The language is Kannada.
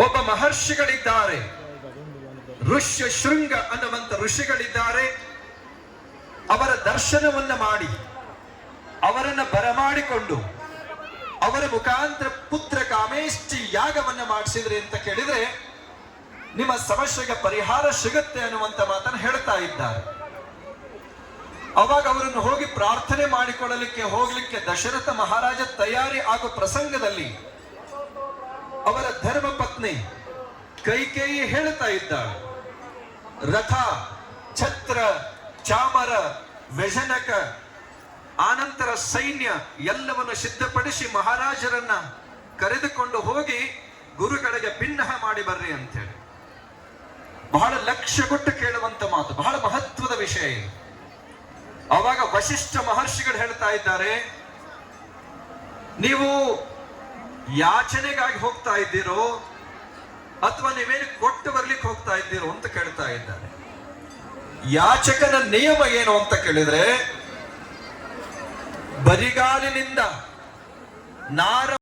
ಒಬ್ಬ ಮಹರ್ಷಿಗಳಿದ್ದಾರೆ, ಋಷ್ಯ ಶೃಂಗ ಅನ್ನುವಂತ ಋಷಿಗಳಿದ್ದಾರೆ. ಅವರ ದರ್ಶನವನ್ನ ಮಾಡಿ ಅವರನ್ನ ಬರಮಾಡಿಕೊಂಡು ಅವರ ಮುಖಾಂತರ ಪುತ್ರ ಕಾಮೇಷ್ಟಿ ಯಾಗವನ್ನ ಮಾಡಿಸಿದ್ರಿ ಅಂತ ಕೇಳಿದ್ರೆ ನಿಮ್ಮ ಸಮಸ್ಯೆಗೆ ಪರಿಹಾರ ಸಿಗುತ್ತೆ ಅನ್ನುವಂತ ಮಾತನ್ನು ಹೇಳ್ತಾ ಇದ್ದಾರೆ. ಅವಾಗ ಅವರನ್ನು ಹೋಗಿ ಪ್ರಾರ್ಥನೆ ಮಾಡಿಕೊಳ್ಳಲಿಕ್ಕೆ ಹೋಗ್ಲಿಕ್ಕೆ ದಶರಥ ಮಹಾರಾಜ ತಯಾರಿ ಆಗೋ ಪ್ರಸಂಗದಲ್ಲಿ ಅವರ ಧರ್ಮ ಪತ್ನಿ ಕೈಕೇಯಿ ಹೇಳ್ತಾ ಇದ್ದಾಳೆ, ರಥ, ಛತ್ರ, ಚಾಮರ, ವ್ಯಜನಕ, ಆನಂತರ ಸೈನ್ಯ ಎಲ್ಲವನ್ನು ಸಿದ್ಧಪಡಿಸಿ ಮಹಾರಾಜರನ್ನ ಕರೆದುಕೊಂಡು ಹೋಗಿ ಗುರುಗಳಿಗೆ ಭಿನ್ನಹ ಮಾಡಿ ಬರ್ರಿ ಅಂತೇಳಿ. ಬಹಳ ಲಕ್ಷ್ಯ ಕೊಟ್ಟು ಕೇಳುವಂತ ಮಾತು, ಬಹಳ ಮಹತ್ವದ ವಿಷಯ ಇದು. ಅವಾಗ ವಶಿಷ್ಠ ಮಹರ್ಷಿಗಳು ಹೇಳ್ತಾ ಇದ್ದಾರೆ, ನೀವು ಯಾಚನೆಗಾಗಿ ಹೋಗ್ತಾ ಇದ್ದೀರೋ ಅಥವಾ ನೀವೇನು ಕೊಟ್ಟು ಬರ್ಲಿಕ್ಕೆ ಹೋಗ್ತಾ ಇದ್ದೀರೋ ಅಂತ ಕೇಳ್ತಾ ಇದ್ದಾರೆ. ಯಾಚಕನ ನಿಯಮ ಏನು ಅಂತ ಕೇಳಿದ್ರೆ, ಬರಿಗಾಲಿನಿಂದ ನಾರ